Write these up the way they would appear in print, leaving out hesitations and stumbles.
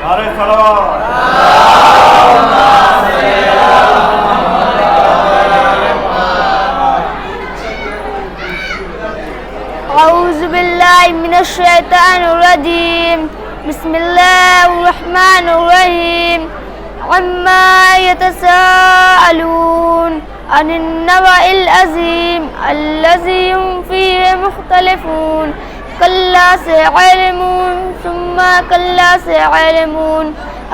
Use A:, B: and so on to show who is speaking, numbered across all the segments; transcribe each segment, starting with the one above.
A: نعرہ صلوات
B: اعوذ باللہ من الشیطان الرجیم بسم اللہ الرحمن الرحیم عما يتساءلون عن النبأ العظیم الذی هم فیہ مختلفون کلا سيعلمون ثم كلا سيعلمون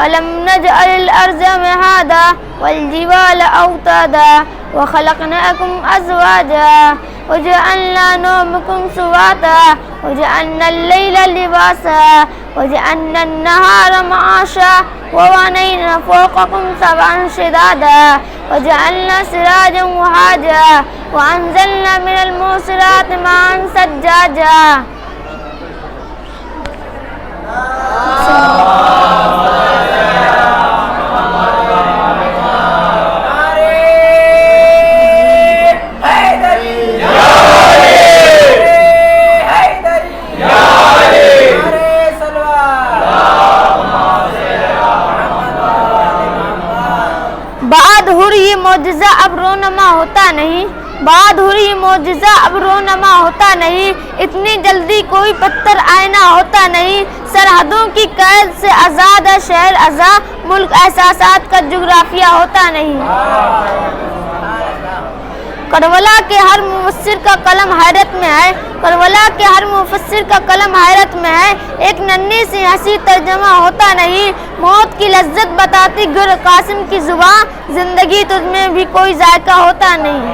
B: ألم نجعل الأرض مهادا والجبال أوتادا وخلقناكم أزواجا وجعلنا نومكم سباتا وجعلنا الليل لباسا وجعلنا النهار معاشا وبنينا فوقكم سبعا شدادا وجعلنا سراجا وهاجا وأنزلنا من المعصرات ماء ثجاجا. معجزہ اب رونما ہوتا نہیں، بہادری معجزہ اب رونما ہوتا نہیں، اتنی جلدی کوئی پتھر آئینہ ہوتا نہیں، سرحدوں کی قید سے آزاد ہے شہر ازاں، ملک احساسات کا جغرافیہ ہوتا نہیں. کربلا کے ہر مفسر کا قلم حیرت میں ہے، کربلا کے ہر مفسر کا قلم حیرت میں ہے، ایک ننھی سی ہنسی ترجمہ ہوتا نہیں، موت کی لذت بتاتی گر قاسم کی زباں، زندگی تجھ میں بھی کوئی ذائقہ ہوتا نہیں.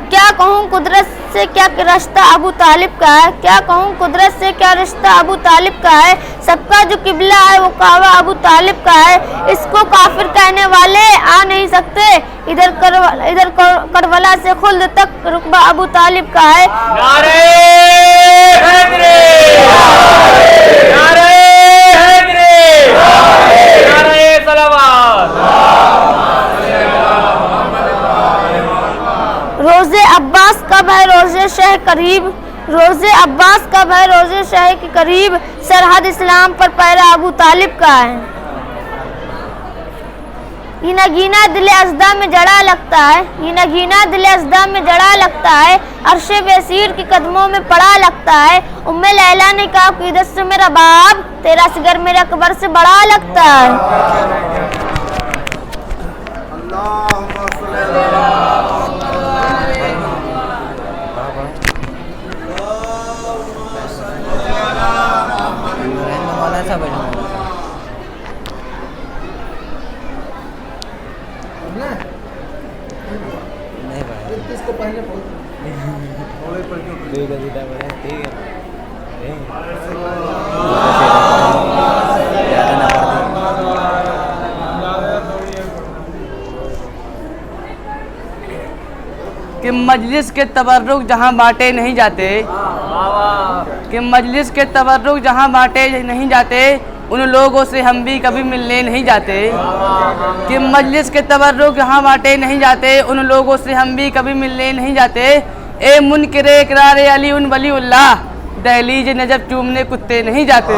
B: کیا کہوں قدرت سے کیا رشتہ ابو طالب کا ہے، کیا کہوں قدرت سے کیا رشتہ ابو طالب کا ہے، سب کا جو قبلہ ہے وہ کعبہ ابو طالب کا ہے، اس کو کافر کہنے والے آ نہیں سکتے، ادھر کربلا سے خلد تک رقبہ ابو طالب کا ہے.
A: نعرہ حیدری، نعرہ حیدری، نعرہ صلوات.
B: روز عباس کب ہے روز شہ قریب، روز عباس کب ہے روز شہ کے قریب، سرحد اسلام پر پیرا ابو طالب کا ہے. یہ نگینہ دل ازدا میں جڑا لگتا ہے، یہ نگینہ دل ازدا میں جڑا لگتا ہے، عرش بصیر کے قدموں میں پڑا لگتا ہے. ام لیلا نے کہا عقیدت سے میرا باب، تیرا صغر میرے اکبر سے بڑا لگتا ہے.
C: کہ مجلس کے تبرک جہاں بانٹے نہیں جاتے، کہ مجلس کے تبرک جہاں بانٹے نہیں جاتے، ان لوگوں سے ہم بھی کبھی ملنے نہیں جاتے. کہ مجلس کے تبرک جہاں بانٹے نہیں جاتے، ان لوگوں سے ہم بھی کبھی ملنے نہیں جاتے. اے منکر اقرار علی ان ولی اللہ، دہلیج نجف چومنے کتے نہیں جاتے.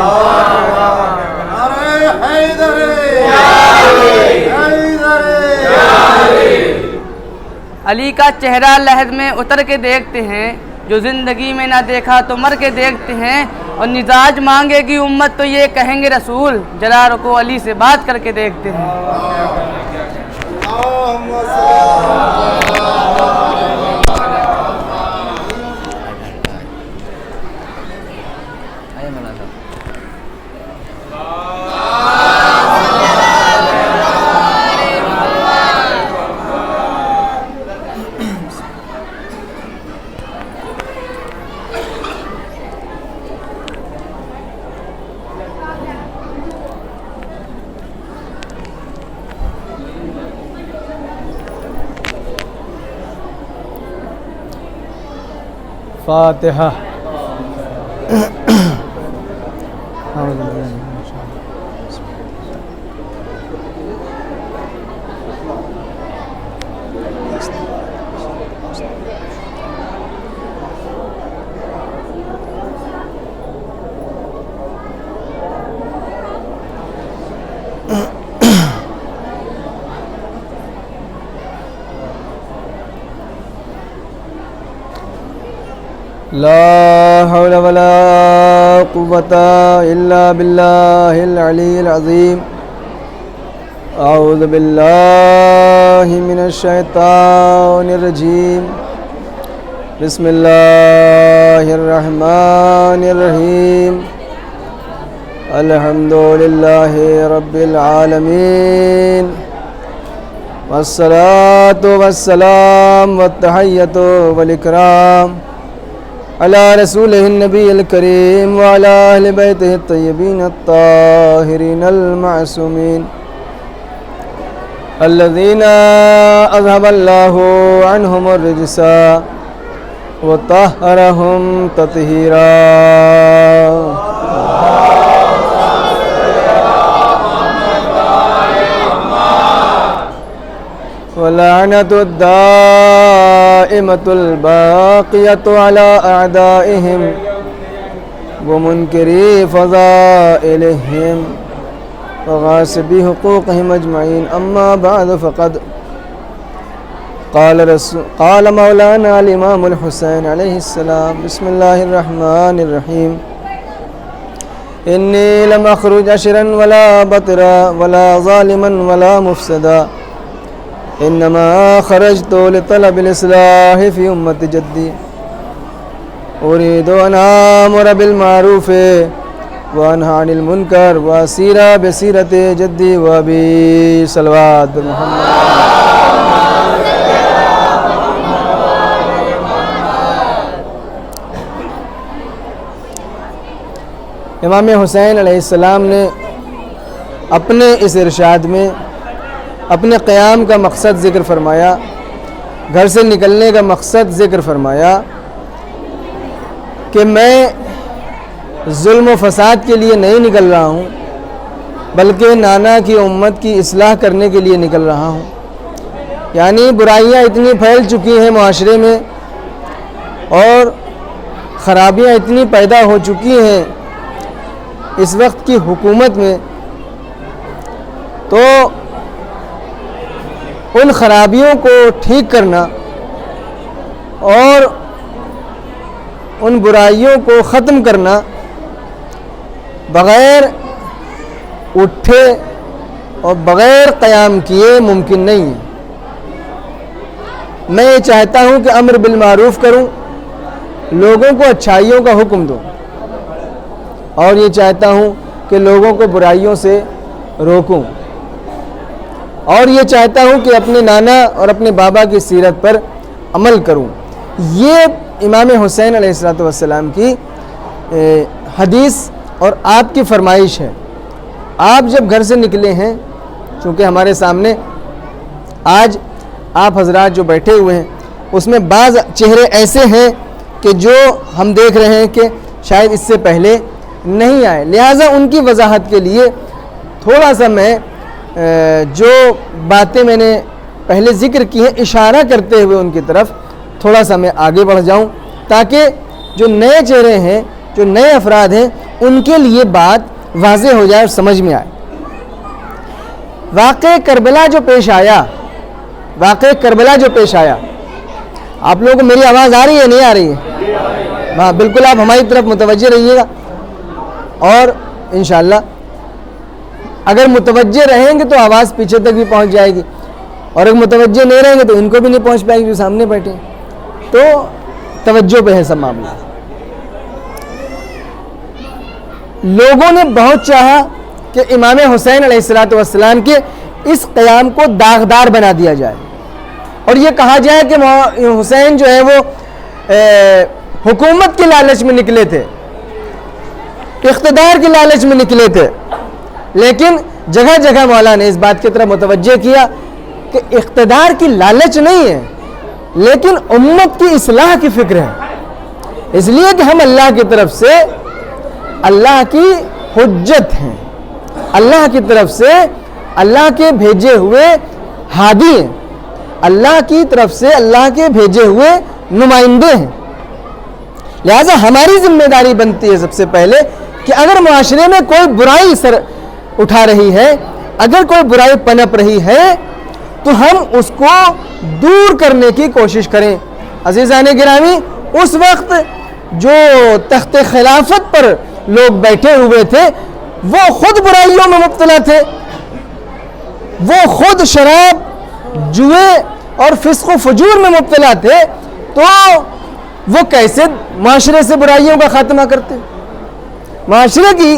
C: علی کا چہرہ لحد میں اتر کے دیکھتے ہیں، جو زندگی میں نہ دیکھا تو مر کے دیکھتے ہیں. اور مزاج مانگے گی امت تو یہ کہیں گے رسول، جلا رکو علی سے بات کر کے دیکھتے ہیں.
D: فاتحہ. لا حول ولا قوة إلا بالله العلي العظيم أعوذ بالله من الشيطان الرجيم بسم الله الرحمن الرحيم الحمد لله رب العالمين والصلاة والسلام والتحية والإكرام على رسوله النبي الكريم وعلى أهل بيته الطيبين الطاهرين المعصومين الذين أذهب الله عنهم الرجس وطهرهم تطهيرا ولعنة الدائمة الباقية على أعدائهم ومنكري فضائلهم وغاصبي حقوقهم أجمعين أما بعد فقد قال مولانا الإمام الحسين عليه السلام بسم الله الرحمن الرحيم إني لم أخرج أشرا ولا بطرا ولا ظالما ولا مفسدا إنما خرجت لطلب الإصلاح في أمة جدي أريد أن آمر بالمعروف وأنهى عن المنكر وأسير بسيرة جدي وأبي صلوات محمد. امام حسین علیہ السلام نے اپنے اس ارشاد میں اپنے قیام کا مقصد ذکر فرمایا، گھر سے نکلنے کا مقصد ذکر فرمایا کہ میں ظلم و فساد کے لیے نہیں نکل رہا ہوں بلکہ نانا کی امت کی اصلاح کرنے کے لیے نکل رہا ہوں. یعنی برائیاں اتنی پھیل چکی ہیں معاشرے میں اور خرابیاں اتنی پیدا ہو چکی ہیں اس وقت کی حکومت میں، تو ان خرابیوں کو ٹھیک کرنا اور ان برائیوں کو ختم کرنا بغیر اٹھے اور بغیر قیام کیے ممکن نہیں ہے. میں یہ چاہتا ہوں کہ امر بالمعروف کروں، لوگوں کو اچھائیوں کا حکم دوں، اور یہ چاہتا ہوں کہ لوگوں کو برائیوں سے روکوں، اور یہ چاہتا ہوں کہ اپنے نانا اور اپنے بابا کی سیرت پر عمل کروں. یہ امام حسین علیہ السلام کی حدیث اور آپ کی فرمائش ہے. آپ جب گھر سے نکلے ہیں، چونکہ ہمارے سامنے آج آپ حضرات جو بیٹھے ہوئے ہیں اس میں بعض چہرے ایسے ہیں کہ جو ہم دیکھ رہے ہیں کہ شاید اس سے پہلے نہیں آئے، لہٰذا ان کی وضاحت کے لیے تھوڑا سا میں جو باتیں میں نے پہلے ذکر کی ہیں اشارہ کرتے ہوئے ان کی طرف تھوڑا سا میں آگے بڑھ جاؤں، تاکہ جو نئے چہرے ہیں، جو نئے افراد ہیں، ان کے لیے بات واضح ہو جائے اور سمجھ میں آئے. واقعہ کربلا جو پیش آیا، آپ لوگوں کو میری آواز آ رہی ہے نہیں آ رہی ہے؟ ہاں بالکل، آپ ہماری طرف متوجہ رہیے گا، اور انشاءاللہ اگر متوجہ رہیں گے تو آواز پیچھے تک بھی پہنچ جائے گی، اور اگر متوجہ نہیں رہیں گے تو ان کو بھی نہیں پہنچ پائے گی جو سامنے بیٹھے ہیں. تو توجہ پہ ہے سب معاملہ. لوگوں نے بہت چاہا کہ امام حسین علیہ السلام کے اس قیام کو داغدار بنا دیا جائے، اور یہ کہا جائے کہ حسین جو ہے وہ حکومت کے لالچ میں نکلے تھے، اقتدار کے لالچ میں نکلے تھے. لیکن جگہ جگہ مولا نے اس بات کی طرف متوجہ کیا کہ اقتدار کی لالچ نہیں ہے لیکن امت کی اصلاح کی فکر ہے، اس لیے کہ ہم اللہ کی طرف سے اللہ کی حجت ہیں، اللہ کی طرف سے اللہ کے بھیجے ہوئے ہادی ہیں، اللہ کی طرف سے اللہ کے بھیجے ہوئے نمائندے ہیں. لہذا ہماری ذمہ داری بنتی ہے سب سے پہلے کہ اگر معاشرے میں کوئی برائی سر اٹھا رہی ہے، اگر کوئی برائی پنپ رہی ہے تو ہم اس کو دور کرنے کی کوشش کریں. عزیزان گرامی، اس وقت جو تخت خلافت پر لوگ بیٹھے ہوئے تھے وہ خود برائیوں میں مبتلا تھے، وہ خود شراب، جوئے اور فسق و فجور میں مبتلا تھے، تو وہ کیسے معاشرے سے برائیوں کا خاتمہ کرتے؟ معاشرے کی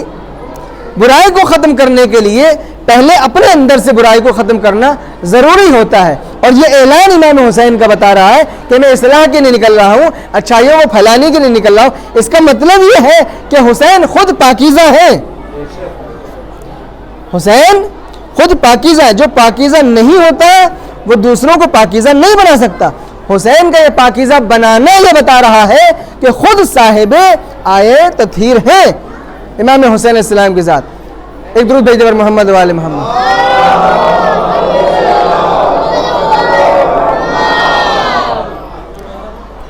D: برائی کو ختم کرنے کے لیے پہلے اپنے اندر سے برائی کو ختم کرنا ضروری ہوتا ہے، اور یہ اعلان امام حسین کا بتا رہا ہے کہ میں اصلاح کے لیے نکل رہا ہوں، اچھائیوں کو پھیلانے کے لیے نکل رہا ہوں۔ اس کا مطلب یہ ہے کہ حسین خود پاکیزہ ہے، حسین خود پاکیزہ ہے۔ جو پاکیزہ نہیں ہوتا وہ دوسروں کو پاکیزہ نہیں بنا سکتا۔ حسین کا یہ پاکیزہ بنانا یہ بتا رہا ہے کہ خود صاحب آئے تطہیر ہے امام حسین علیہ السلام کے ذات۔ ایک درود بھیج دے محمد وآل محمد۔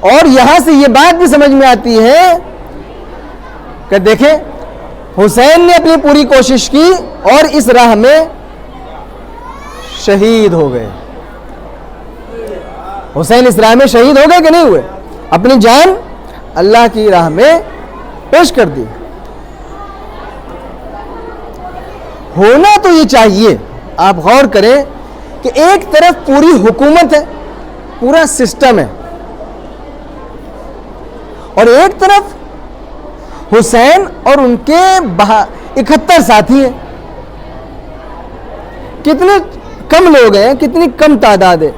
D: اور یہاں سے یہ بات بھی سمجھ میں آتی ہے کہ دیکھیں حسین نے اپنی پوری کوشش کی اور اس راہ میں شہید ہو گئے۔ حسین اس راہ میں شہید ہو گئے کہ نہیں ہوئے؟ اپنی جان اللہ کی راہ میں پیش کر دی۔ ہونا تو یہ چاہیے، آپ غور کریں کہ ایک طرف پوری حکومت ہے، پورا سسٹم ہے، اور ایک طرف حسین اور ان کے 71 ساتھی ہیں۔ کتنے کم لوگ ہیں، کتنی کم تعداد ہے۔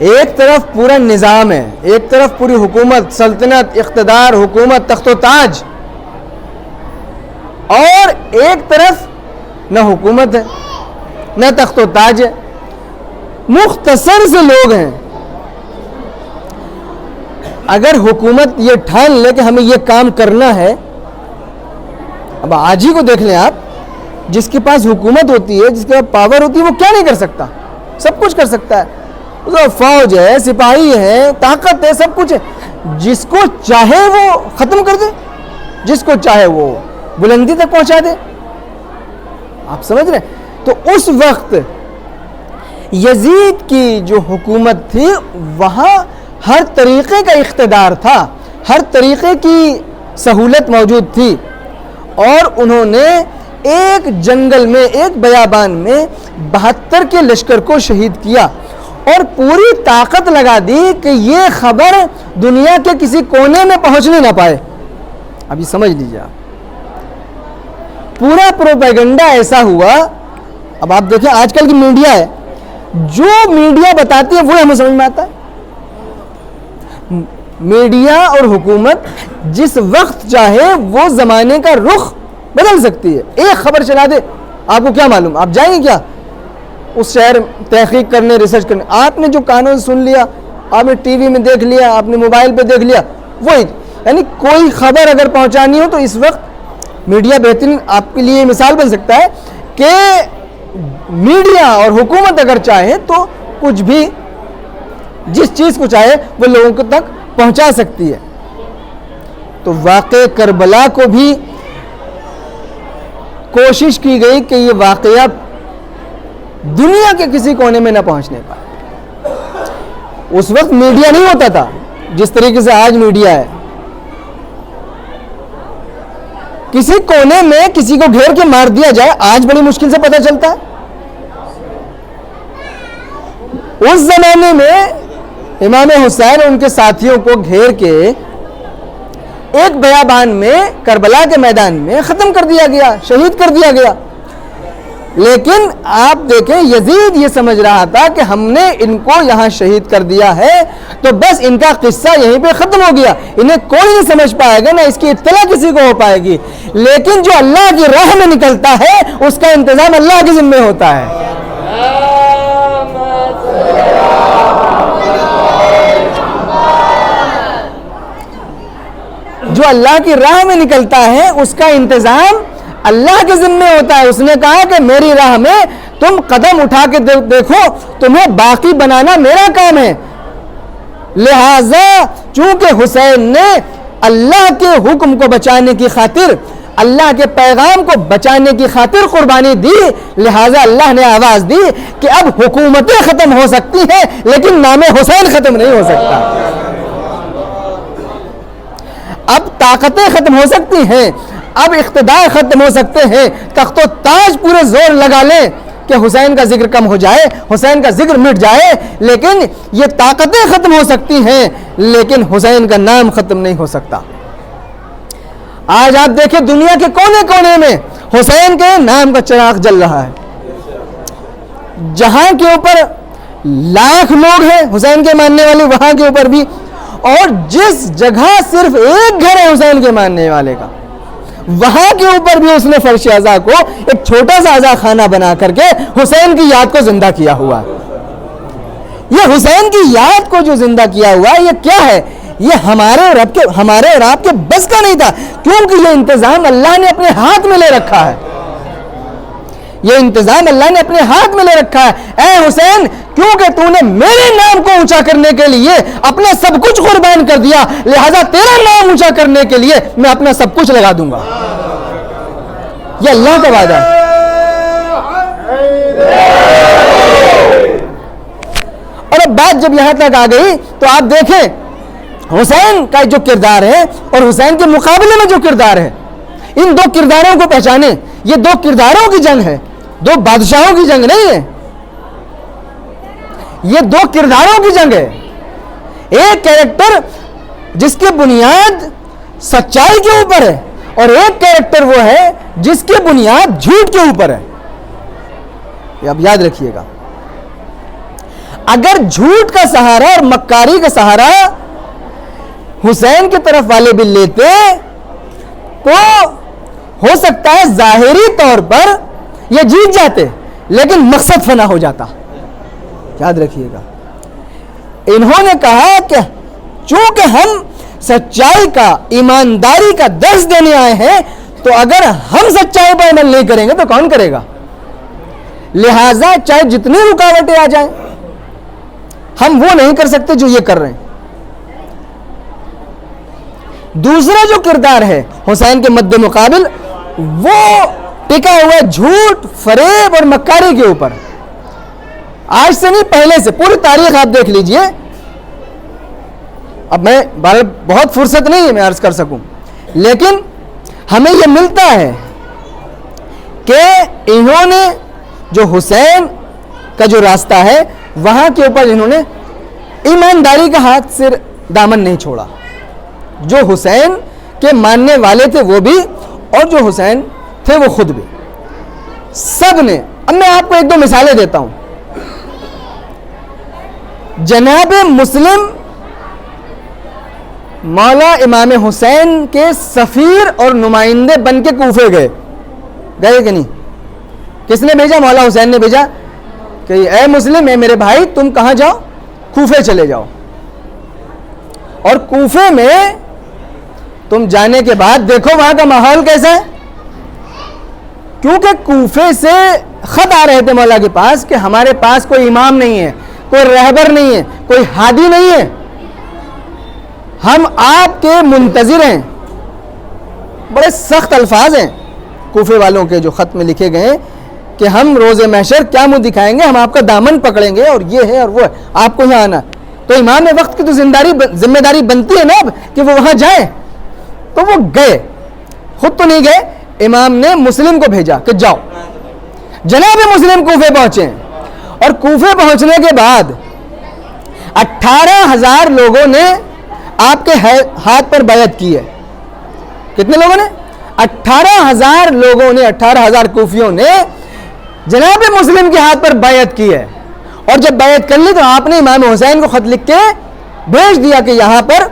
D: ایک طرف پورا نظام ہے، ایک طرف پوری حکومت، سلطنت، اقتدار، حکومت، تخت و تاج، اور ایک طرف نہ حکومت ہے نہ تخت و تاج ہے، مختصر سے لوگ ہیں۔ اگر حکومت یہ ٹھان لے کہ ہمیں یہ کام کرنا ہے، اب آج ہی کو دیکھ لیں آپ، جس کے پاس حکومت ہوتی ہے، جس کے پاس پاور ہوتی ہے، وہ کیا نہیں کر سکتا؟ سب کچھ کر سکتا ہے۔ فوج ہے، سپاہی ہے، طاقت ہے، سب کچھ ہے۔ جس کو چاہے وہ ختم کر دے، جس کو چاہے وہ بلندی تک پہنچا دے۔ آپ سمجھ رہے ہیں؟ تو اس وقت یزید کی جو حکومت تھی وہاں ہر طریقے کا اقتدار تھا، ہر طریقے کی سہولت موجود تھی، اور انہوں نے ایک جنگل میں، ایک بیابان میں 72 کے لشکر کو شہید کیا، اور پوری طاقت لگا دی کہ یہ خبر دنیا کے کسی کونے میں پہنچنے نہ پائے۔ ابھی سمجھ لیجیے آپ، پورا پروپیگنڈا ایسا ہوا۔ اب آپ دیکھیں آج کل کی میڈیا ہے، جو میڈیا بتاتی ہے وہ ہمیں سمجھ میں آتا ہے۔ میڈیا اور حکومت جس وقت چاہے وہ زمانے کا رخ بدل سکتی ہے۔ ایک خبر چلا دے، آپ کو کیا معلوم؟ آپ جائیں گے کیا اس شہر تحقیق کرنے، ریسرچ کرنے؟ آپ نے جو کانوں سے سن لیا، آپ نے ٹی وی میں دیکھ لیا، آپ نے موبائل پہ دیکھ لیا، وہی۔ یعنی کوئی خبر اگر پہنچانی ہو تو اس وقت میڈیا بہترین آپ کے لیے مثال بن سکتا ہے کہ میڈیا اور حکومت اگر چاہے تو کچھ بھی، جس چیز کو چاہے وہ لوگوں تک پہنچا سکتی ہے۔ تو واقعہ کربلا کو بھی کوشش کی گئی کہ یہ واقعہ دنیا کے کسی کونے میں نہ پہنچنے پائے۔ اس وقت میڈیا نہیں ہوتا تھا جس طریقے سے آج میڈیا ہے۔ کسی کونے میں کسی کو گھیر کے مار دیا جائے آج بڑی مشکل سے پتہ چلتا ہے۔ اس زمانے میں امام حسین اور ان کے ساتھیوں کو گھیر کے ایک بیابان میں، کربلا کے میدان میں ختم کر دیا گیا، شہید کر دیا گیا۔ لیکن آپ دیکھیں یزید یہ سمجھ رہا تھا کہ ہم نے ان کو یہاں شہید کر دیا ہے تو بس ان کا قصہ یہیں پہ ختم ہو گیا، انہیں کوئی نہیں سمجھ پائے گا، نہ اس کی اطلاع کسی کو ہو پائے گی۔ لیکن جو اللہ کی راہ میں نکلتا ہے اس کا انتظام اللہ کے ذمہ ہوتا ہے۔ جو اللہ کی راہ میں نکلتا ہے اس کا انتظام اللہ کے ذمہ ہوتا ہے۔ اس نے کہا کہ میری راہ میں تم قدم اٹھا کے دیکھو، تمہیں باقی بنانا میرا کام ہے۔ لہذا چونکہ حسین نے اللہ کے حکم کو بچانے کی خاطر، اللہ کے پیغام کو بچانے کی خاطر قربانی دی، لہذا اللہ نے آواز دی کہ اب حکومتیں ختم ہو سکتی ہیں لیکن نام حسین ختم نہیں ہو سکتا۔ اب طاقتیں ختم ہو سکتی ہیں, اب اقتدار ختم ہو سکتے ہیں, تخت و تاج پورے زور لگا لیں کہ حسین کا ذکر کم ہو جائے, حسین کا ذکر مٹ جائے, لیکن یہ طاقتیں ختم ہو سکتی ہیں, لیکن حسین کا نام ختم نہیں ہو سکتا. آج آپ دیکھیں دنیا کے کونے کونے میں حسین کے نام کا چراغ جل رہا ہے. جہاں کے اوپر لاکھ لوگ ہیں حسین کے ماننے والے, وہاں کے اوپر بھی, اور جس جگہ صرف ایک گھر ہے حسین کے ماننے والے کا, وہاں کے اوپر بھی اس نے فرش عزا کو ایک چھوٹا سا عزا خانہ بنا کر کے حسین کی یاد کو زندہ کیا ہوا ہے. یہ حسین کی یاد کو جو زندہ کیا ہوا ہے, یہ کیا ہے؟ یہ ہمارے اور آپ کے بس کا نہیں تھا, کیونکہ یہ انتظام اللہ نے اپنے ہاتھ میں لے رکھا ہے. یہ انتظام اللہ نے اپنے ہاتھ میں لے رکھا ہے. اے حسین, کیونکہ تو نے میرے نام کو اونچا کرنے کے لیے اپنا سب کچھ قربان کر دیا, لہذا تیرا نام اونچا کرنے کے لیے میں اپنا سب کچھ لگا دوں گا. یہ اللہ کا وعدہ ہے. اور اب بات جب یہاں تک آ گئی تو آپ دیکھیں حسین کا جو کردار ہے اور حسین کے مقابلے میں جو کردار ہے, ان دو کرداروں کو پہچانیں. یہ دو کرداروں کی جنگ ہے, دو بادشاہوں کی جنگ نہیں ہے, یہ دو کرداروں کی جنگ ہے. ایک کیریکٹر جس کی بنیاد سچائی کے اوپر ہے, اور ایک کیریکٹر وہ ہے جس کی بنیاد جھوٹ کے اوپر ہے. یہ اب یاد رکھیے گا. اگر جھوٹ کا سہارا اور مکاری کا سہارا حسین کی طرف والے بھی لیتے تو ہو سکتا ہے ظاہری طور پر یہ جیت جاتے, لیکن مقصد فنا ہو جاتا. یاد رکھیے گا. انہوں نے کہا کہ چونکہ ہم سچائی کا, ایمانداری کا درس دینے آئے ہیں, تو اگر ہم سچائی پر عمل نہیں کریں گے تو کون کرے گا؟ لہذا چاہے جتنی رکاوٹیں آ جائیں, ہم وہ نہیں کر سکتے جو یہ کر رہے ہیں. دوسرا جو کردار ہے حسین کے مد مقابل, وہ ٹکا ہوا جھوٹ, فریب اور مکاری کے اوپر. آج سے نہیں, پہلے سے پوری تاریخ آپ دیکھ لیجئے. اب میں بہت فرصت نہیں ہے میں عرض کر سکوں, لیکن ہمیں یہ ملتا ہے کہ انہوں نے جو حسین کا جو راستہ ہے وہاں کے اوپر انہوں نے ایمانداری کا ہاتھ سے دامن نہیں چھوڑا. جو حسین کے ماننے والے تھے وہ بھی, اور جو حسین تھے وہ خود بھی, سب نے. اب میں آپ کو ایک دو مثالیں دیتا ہوں. جناب مسلم مولا امام حسین کے سفیر اور نمائندے بن کے کوفے گئے کہ نہیں؟ کس نے بھیجا؟ مولا حسین نے بھیجا کہ اے مسلم, اے میرے بھائی, تم کہاں جاؤ؟ کوفے چلے جاؤ. اور کوفے میں تم جانے کے بعد دیکھو وہاں کا ماحول کیسا ہے, کیونکہ کوفے سے خط آ رہے تھے مولا کے پاس کہ ہمارے پاس کوئی امام نہیں ہے, کوئی رہبر نہیں ہے, کوئی ہادی نہیں ہے, ہم آپ کے منتظر ہیں. بڑے سخت الفاظ ہیں کوفے والوں کے جو خط میں لکھے گئے کہ ہم روز محشر کیا منہ دکھائیں گے, ہم آپ کا دامن پکڑیں گے, اور یہ ہے اور وہ ہے, آپ کو یہاں آنا. تو امام وقت کی تو ذمہ داری بنتی ہے نا اب کہ وہ وہاں جائیں. تو وہ گئے, خود تو نہیں گئے, امام نے مسلم کو بھیجا کہ جاؤ. جناب مسلم کوفے پہنچے, اور کوفے پہنچنے کے بعد 18,000 لوگوں نے آپ کے ہاتھ پر بیعت کی ہے. کتنے لوگوں نے؟ 18,000 لوگوں نے, 18,000 کوفیوں نے جناب مسلم کے ہاتھ پر بیعت کی ہے. اور جب بیعت کر لی تو آپ نے امام حسین کو خط لکھ کے بھیج دیا کہ یہاں پر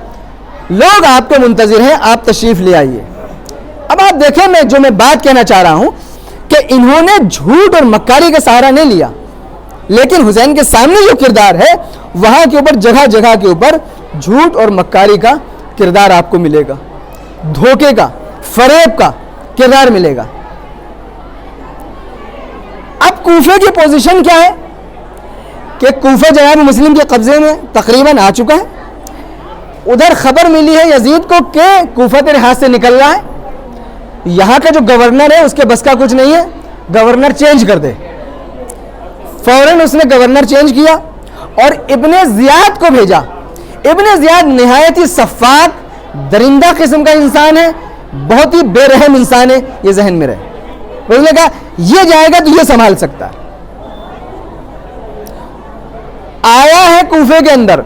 D: لوگ آپ کے منتظر ہیں, آپ تشریف لے آئیے. اب آپ دیکھیں میں بات کہنا چاہ رہا ہوں کہ انہوں نے جھوٹ اور مکاری کا سہارا نہیں لیا, لیکن حسین کے سامنے جو کردار ہے وہاں کے اوپر جگہ جگہ کے اوپر جھوٹ اور مکاری کا کردار آپ کو ملے گا, دھوکے کا, فریب کا کردار ملے گا. اب کوفے کی پوزیشن کیا ہے کہ کوفہ جناب مسلم کے قبضے میں تقریباً آ چکا ہے. ادھر خبر ملی ہے یزید کو کہ کوفہ تیرے ہاتھ سے نکل رہا ہے, یہاں کا جو گورنر ہے اس کے بس کا کچھ نہیں ہے, گورنر چینج کر دے. فوراً اس نے گورنر چینج کیا اور ابن زیاد کو بھیجا. ابن زیاد نہایت ہی سفاک, درندہ قسم کا انسان ہے, بہت ہی بے رحم انسان ہے, یہ ذہن میں رہے. اس نے کہا یہ جائے گا تو یہ سنبھال سکتا ہے. آیا ہے کوفے کے اندر.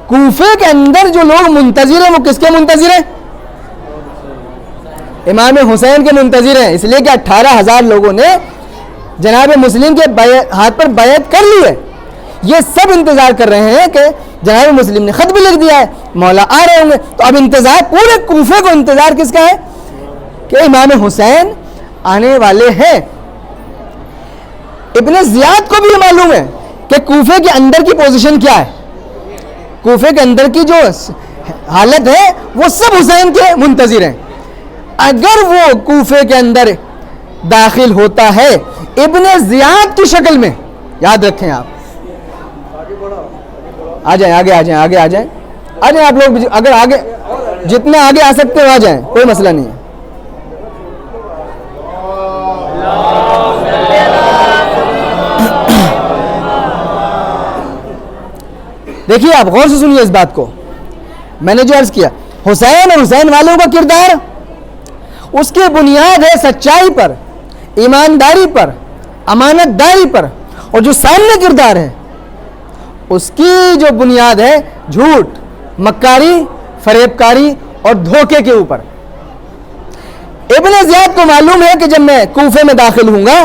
D: کوفے کے اندر جو لوگ منتظر ہیں وہ کس کے منتظر ہیں؟ امام حسین کے منتظر ہیں, اس لیے کہ 18,000 لوگوں نے جناب مسلم کے ہاتھ پر بیعت کر لی ہے. یہ سب انتظار کر رہے ہیں کہ جناب مسلم نے خط بھی لکھ دیا ہے, مولا آ رہے ہوں گے. تو اب انتظار, پورے کوفے کو انتظار کس کا ہے؟ کہ امام حسین آنے والے ہیں. ابن زیاد کو بھی یہ معلوم ہے کہ کوفے کے اندر کی پوزیشن کیا ہے. کوفے کے اندر کی جو حالت ہے وہ سب حسین کے منتظر ہیں. اگر وہ کوفے کے اندر داخل ہوتا ہے ابن زیاد کی شکل میں, یاد رکھیں آپ, آ جائیں آگے, آ جائیں آگے, آ جائیں آ جائیں آپ لوگ, اگر آگے جتنے آگے آ سکتے ہو آ جائیں, کوئی مسئلہ نہیں ہے. دیکھیے آپ غور سے سنیے اس بات کو. میں نے جو عرض کیا, حسین اور حسین والوں کا کردار اس کی بنیاد ہے سچائی پر, ایمانداری پر, امانت داری پر, اور جو سامنے کردار ہے اس کی جو بنیاد ہے جھوٹ, مکاری, فریب کاری اور دھوکے کے اوپر. ابن زیاد کو معلوم ہے کہ جب میں کوفے میں داخل ہوں گا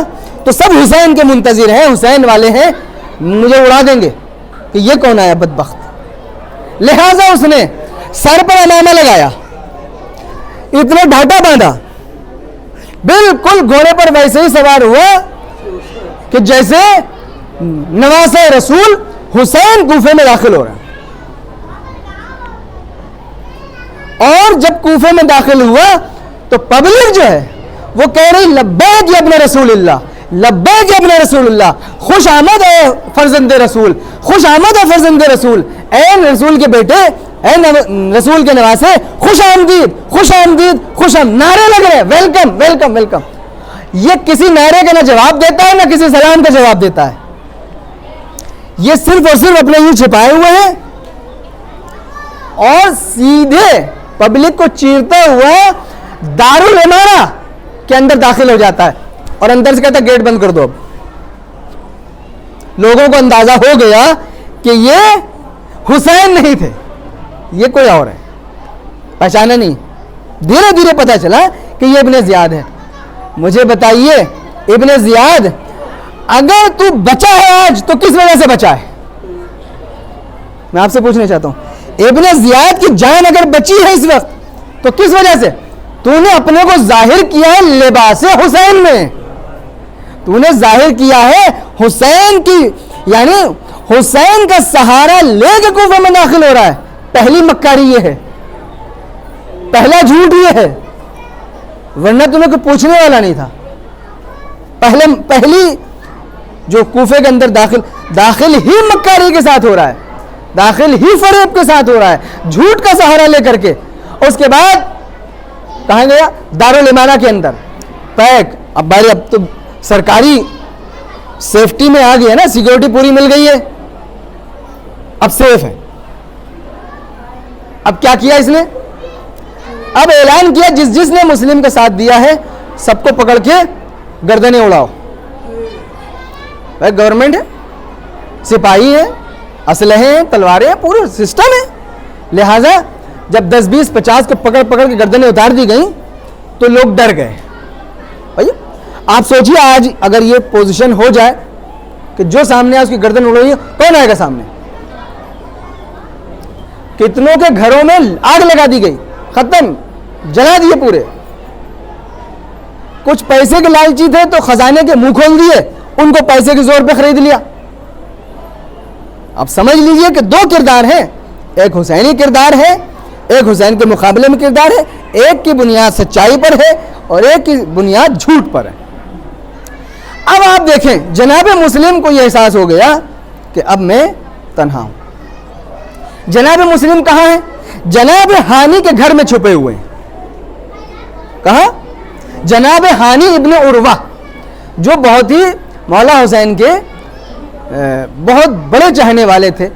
D: تو سب حسین کے منتظر ہیں, حسین والے ہیں, مجھے اڑا دیں گے کہ یہ کون آیا بدبخت. لہٰذا اس نے سر پر امامہ لگایا, اتنا ڈھاٹا باندھا, بالکل گھوڑے پر ویسے ہی سوار ہوا کہ جیسے نواسہ رسول حسین کوفے میں داخل ہو رہا ہے. اور جب کوفے میں داخل ہوا تو پبلک جو ہے وہ کہہ رہی لبیک یا ابن رسول اللہ, لبیک یا ابن رسول اللہ, خوش آمد ہے فرزند رسول, خوش آمد ہے فرزند رسول, اے رسول کے بیٹے, اے رسول کے نواسے, خوش آمدید, خوش آمدید, خوش آمد. نعرے لگ رہے, ویلکم ویلکم ویلکم. یہ کسی نعرے کا نہ جواب دیتا ہے نہ کسی سلام کا جواب دیتا ہے. یہ صرف اور صرف اپنے یوں چھپائے ہوئے ہیں اور سیدھے پبلک کو چیرتا ہوا دارالامارہ کے اندر داخل ہو جاتا ہے اور اندر سے کہتا ہے گیٹ بند کر دو. اب لوگوں کو اندازہ ہو گیا کہ یہ حسین نہیں تھے, یہ کوئی اور ہے, پہچانا نہیں. دھیرے دھیرے پتہ چلا کہ یہ ابن زیاد ہے. مجھے بتائیے ابن زیاد اگر تو بچا ہے آج تو کس وجہ سے بچا ہے؟ میں آپ سے پوچھنا چاہتا ہوں, ابن زیاد کی جان اگر بچی ہے اس وقت تو کس وجہ سے؟ تو نے اپنے کو ظاہر کیا ہے لباس حسین میں, تو نے ظاہر کیا ہے حسین کی, یعنی حسین کا سہارا لے کے کوفہ میں داخل ہو رہا ہے. پہلی مکاری یہ ہے, پہلا جھوٹ یہ ہے, ورنہ تمہیں کوئی پوچھنے والا نہیں تھا. پہلی جو کوفے کے اندر داخل ہی مکاری کے ساتھ ہو رہا ہے, داخل ہی فریب کے ساتھ ہو رہا ہے, جھوٹ کا سہارا لے کر کے. اس کے بعد کہاں گیا؟ دارالامارہ کے اندر پیک. اب بھائی اب تو سرکاری سیفٹی میں آ گیا نا, سیکیورٹی پوری مل گئی ہے, اب سیف ہے. اب کیا کیا اس نے؟ اب اعلان کیا جس نے مسلم کا ساتھ دیا ہے سب کو پکڑ کے گردنیں اڑاؤ. بھائی گورنمنٹ ہے, سپاہی ہے, اسلحے ہیں, تلواریں ہیں, پورا سسٹم ہے. لہٰذا جب 10 20 50 کو پکڑ کے گردنیں اتار دی گئیں تو لوگ ڈر گئے. بھائی آپ سوچیے آج اگر یہ پوزیشن ہو جائے کہ جو سامنے اس کی گردن اڑائی ہے, کون آئے گا سامنے؟ کتنوں کے گھروں میں آگ لگا دی گئی, ختم, جلا دیے پورے. کچھ پیسے کے لالچی تھے تو خزانے کے منہ کھول دیے, ان کو پیسے کے زور پہ خرید لیا. اب سمجھ لیجئے کہ دو کردار ہیں, ایک حسینی کردار ہے, ایک حسین کے مقابلے میں کردار ہے. ایک کی بنیاد سچائی پر ہے اور ایک کی بنیاد جھوٹ پر ہے. اب آپ دیکھیں جناب مسلم کو یہ احساس ہو گیا کہ اب میں تنہا ہوں. جناب مسلم کہاں ہیں؟ جناب ہانی کے گھر میں چھپے ہوئے ہیں. کہاں؟ جناب ہانی ابن عروہ جو بہت ہی مولا حسین کے بہت بڑے چاہنے والے تھے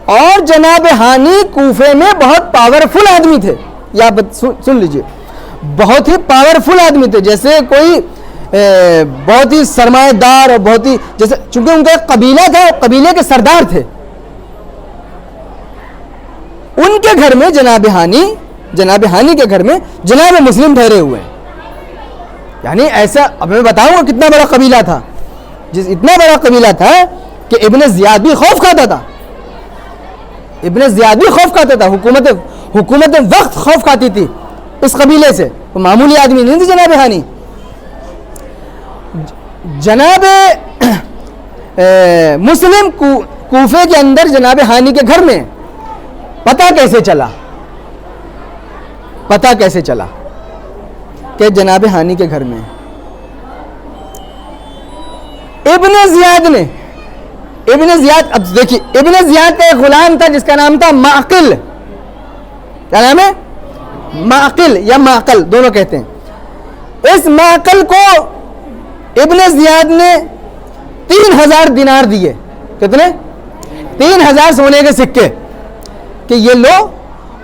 D: اور جناب ہانی کوفے میں بہت پاورفل آدمی تھے. یہ آپ سن لیجئے, بہت ہی پاورفل آدمی تھے, جیسے کوئی بہت ہی سرمایہ دار اور بہت ہی جیسے, چونکہ ان کا ایک قبیلہ تھا, قبیلے کے سردار تھے. ان کے گھر میں جناب ہانی کے گھر میں جناب مسلم ٹھہرے ہوئے ہیں. یعنی ایسا, اب میں بتاؤں گا کتنا بڑا قبیلہ تھا. اتنا بڑا قبیلہ تھا کہ ابن زیاد بھی خوف کھاتا تھا. حکومت وقت خوف کھاتی تھی اس قبیلے سے. وہ معمولی آدمی نہیں تھے جناب ہانی. جناب مسلم کوفے کے اندر جناب ہانی کے گھر میں پتہ کیسے چلا کہ جناب ہانی کے گھر میں ابن زیاد, اب دیکھیے ابن زیاد کا ایک غلام تھا جس کا نام تھا معقل. کیا نام ہے؟ معقل یا معقل دونوں کہتے ہیں. اس معقل کو ابن زیاد نے 3000 دینار دیے. کتنے؟ 3000 سونے کے سکے, کہ یہ لو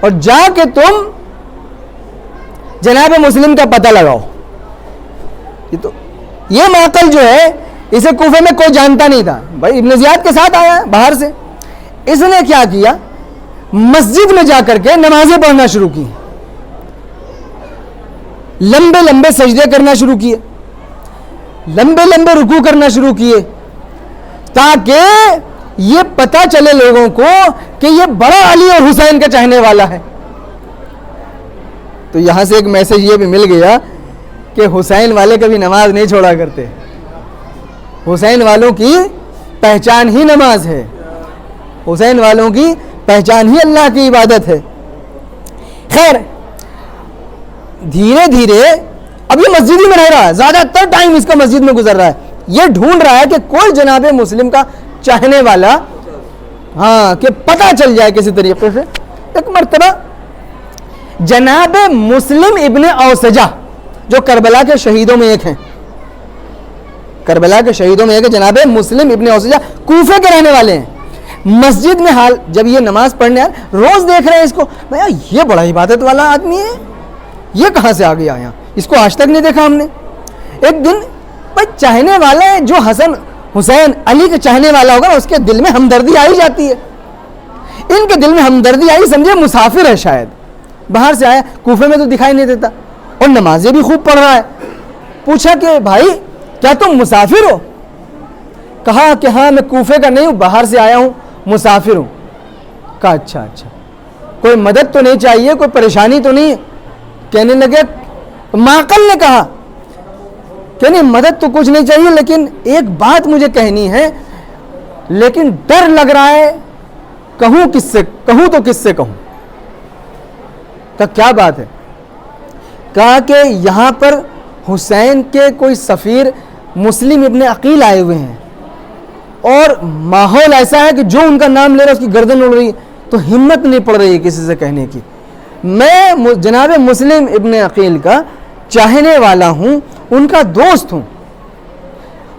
D: اور جا کے تم جناب مسلم کا پتہ لگاؤ. یہ معقل جو ہے اسے کوفے میں کوئی جانتا نہیں تھا. بھائی ابن زیاد کے ساتھ آیا باہر سے. اس نے کیا کیا, مسجد میں جا کر کے نمازیں پڑھنا شروع کی, لمبے لمبے سجدے کرنا شروع کیے, لمبے لمبے رکوع کرنا شروع کیے, تاکہ یہ پتہ چلے لوگوں کو کہ یہ بڑا علی اور حسین کا چاہنے والا ہے. تو یہاں سے ایک میسج یہ بھی مل گیا کہ حسین والے کبھی نماز نہیں چھوڑا کرتے. حسین والوں کی پہچان ہی نماز ہے, حسین والوں کی پہچان ہی اللہ کی عبادت ہے. خیر, دھیرے دھیرے اب یہ مسجد ہی میں رہ رہا ہے, زیادہ تر ٹائم اس کا مسجد میں گزر رہا ہے. یہ ڈھونڈ رہا ہے کہ کوئی جناب مسلم کا چاہنے والا, کہ پتہ چل جائے کسی طریقے سے. ایک مرتبہ جناب مسلم ابن اوسجہ, جو کربلا کے شہیدوں میں ایک ہیں, جناب مسلم ابن اوسجہ کوفے کے رہنے والے ہیں, مسجد میں حال جب یہ نماز پڑھنے آئے, روز دیکھ رہے ہیں اس کو, یہ بڑا عبادت والا آدمی ہے, یہ کہاں سے آ گیا یہاں, اس کو آج تک نہیں دیکھا ہم نے. ایک دن بھائی چاہنے والا ہے, جو حسین علی کے چاہنے والا ہوگا اس کے دل میں ہمدردی آئی جاتی ہے. ان کے دل میں ہمدردی آئی, سمجھے مسافر ہے شاید, باہر سے آیا, کوفے میں تو دکھائی نہیں دیتا اور نمازیں بھی خوب پڑھ رہا ہے. پوچھا کہ بھائی کیا تم مسافر ہو؟ کہا کہ ہاں میں کوفے کا نہیں ہوں, باہر سے آیا ہوں, مسافر ہوں. کہا اچھا, کوئی مدد تو نہیں چاہیے, کوئی پریشانی تو نہیں؟ کہنے لگے, معقل نے کہا کہ نہیں مدد تو کچھ نہیں چاہیے, لیکن ایک بات مجھے کہنی ہے, لیکن ڈر لگ رہا ہے, کہوں تو کس سے کہوں. کہا کیا بات ہے؟ کہا کہ یہاں پر حسین کے کوئی سفیر مسلم ابن عقیل آئے ہوئے ہیں, اور ماحول ایسا ہے کہ جو ان کا نام لے رہا ہے اس کی گردن اڑ رہی ہے, تو ہمت نہیں پڑ رہی ہے کسی سے کہنے کی. میں جناب مسلم ابن عقیل کا چاہنے والا ہوں, ان کا دوست ہوں,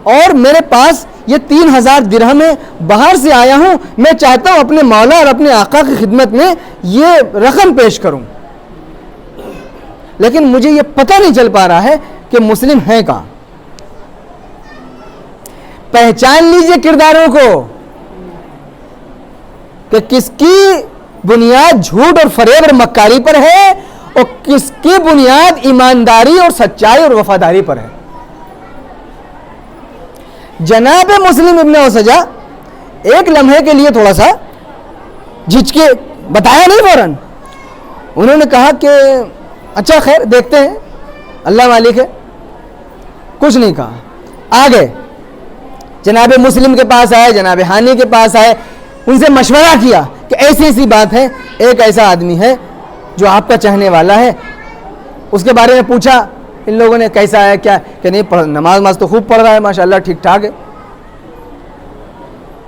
D: اور میرے پاس یہ 3000 درہم ہے, باہر سے آیا ہوں, میں چاہتا ہوں اپنے مولا اور اپنے آقا کی خدمت میں یہ رقم پیش کروں, لیکن مجھے یہ پتہ نہیں چل پا رہا ہے کہ مسلم ہیں کہاں. پہچان لیجئے کرداروں کو کہ کس کی بنیاد جھوٹ اور فریب اور مکاری پر ہے, اور کس کی بنیاد ایمانداری اور سچائی اور وفاداری پر ہے. جناب مسلم ابن اوسجہ ایک لمحے کے لیے تھوڑا سا جھجکے, بتایا نہیں فوراً. انہوں نے کہا کہ اچھا خیر دیکھتے ہیں, اللہ مالک ہے, کچھ نہیں کہا. آ گئے, جناب مسلم کے پاس آئے, جناب ہانی کے پاس آئے, ان سے مشورہ کیا کہ ایسی بات ہے, ایک ایسا آدمی ہے جو آپ کا چاہنے والا ہے. اس کے بارے میں پوچھا ان لوگوں نے, کیسا ہے کیا, کہ نہیں نماز تو خوب پڑھ رہا ہے, ماشاءاللہ ٹھیک ٹھاک ہے.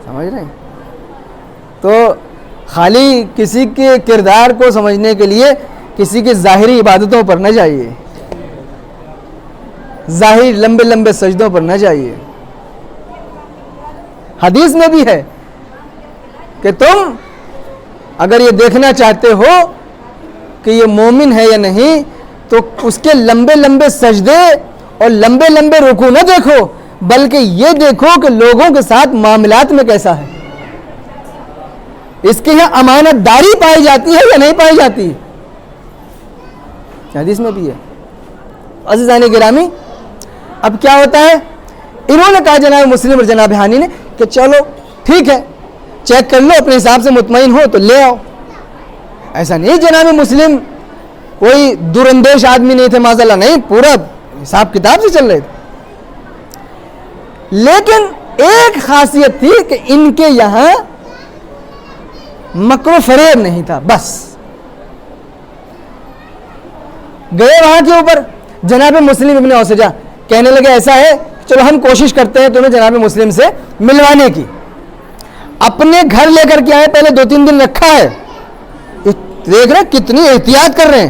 D: سمجھ رہے ہیں؟ تو خالی کسی کے کردار کو سمجھنے کے لیے کسی کی ظاہری عبادتوں پر نہ جائیے, ظاہر لمبے لمبے سجدوں پر نہ جائیے. حدیث میں بھی ہے کہ تم اگر یہ دیکھنا چاہتے ہو کہ یہ مومن ہے یا نہیں تو اس کے لمبے لمبے سجدے اور لمبے لمبے رکوع نہ دیکھو، بلکہ یہ دیکھو کہ لوگوں کے ساتھ معاملات میں کیسا ہے، اس کے یہاں امانت داری پائی جاتی ہے یا نہیں پائی جاتی، حدیث میں بھی ہے۔ عزیزان گرامی، اب کیا ہوتا ہے، انہوں نے کہا جناب مسلم اور جناب ہانی نے کہ چلو ٹھیک ہے، چیک کر لو، اپنے حساب سے مطمئن ہو تو لے آؤ۔ ایسا نہیں جناب مسلم کوئی دوراندیش آدمی نہیں تھے معاذ اللہ، نہیں، پورا حساب کتاب سے چل رہے تھے، لیکن ایک خاصیت تھی کہ ان کے یہاں مکر و فریب نہیں تھا۔ بس گئے وہاں کے اوپر، جناب مسلم ابن اوسجہ کہنے لگے ایسا ہے چلو ہم کوشش کرتے ہیں تمہیں جناب مسلم سے ملوانے کی۔ اپنے گھر لے کر کے آئے، پہلے 2-3 دن رکھا ہے، دیکھ رہے کتنی احتیاط کر رہے ہیں،